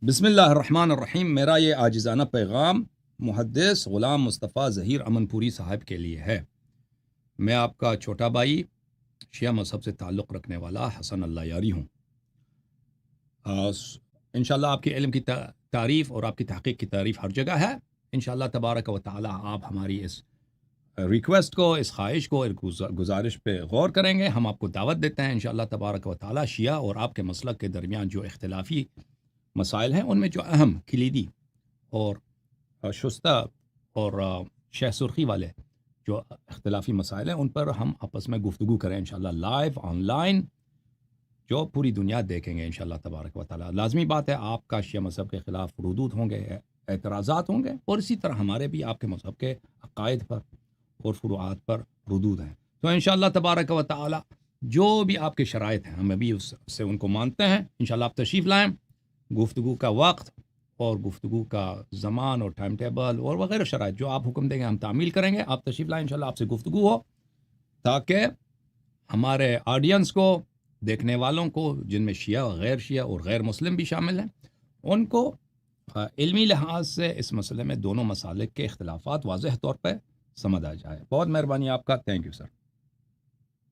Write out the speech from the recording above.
بسم اللہ الرحمن الرحیم. میرا یہ عاجزانہ پیغام محدث غلام مصطفیٰ ظہیر امن پوری صاحب کے لیے ہے. میں آپ کا چھوٹا بھائی شیعہ مذہب سے تعلق رکھنے والا حسن اللہ یاری ہوں. انشاءاللہ آپ کے علم کی تعریف اور آپ کی تحقیق کی تعریف ہر جگہ ہے. انشاءاللہ تبارک و تعالی آپ ہماری اس ریکویسٹ کو، اس خواہش کو، اس گزارش پہ غور کریں گے. ہم آپ کو دعوت دیتے ہیں انشاءاللہ تبارک و تعالی شیعہ اور آپ کے مسلک کے درمیان جو اختلافی مسائل ہیں ان میں جو اہم، کلیدی اور شستہ اور شہ سرخی والے جو اختلافی مسائل ہیں ان پر ہم آپس میں گفتگو کریں انشاءاللہ لائیو آن لائن، جو پوری دنیا دیکھیں گے انشاءاللہ تبارک و تعالی. لازمی بات ہے آپ کا شیعہ مذہب کے خلاف ردود ہوں گے، اعتراضات ہوں گے، اور اسی طرح ہمارے بھی آپ کے مذہب کے عقائد پر اور فروعات پر ردود ہیں. تو انشاءاللہ تبارک و تعالی جو بھی آپ کے شرائط ہیں ہم ابھی اس سے ان کو مانتے ہیں. انشاءاللہ آپ تشریف لائیں. گفتگو کا وقت اور گفتگو کا زمان اور ٹائم ٹیبل اور وغیرہ شرائط جو آپ حکم دیں گے ہم تعمیل کریں گے. آپ تشریف لائیں انشاءاللہ آپ سے گفتگو ہو، تاکہ ہمارے آڈینس کو، دیکھنے والوں کو جن میں شیعہ، غیر شیعہ اور غیر مسلم بھی شامل ہیں، ان کو علمی لحاظ سے اس مسئلے میں دونوں مسالک کے اختلافات واضح طور پہ سمجھ آ جائے. بہت مہربانی آپ کا. Thank you sir.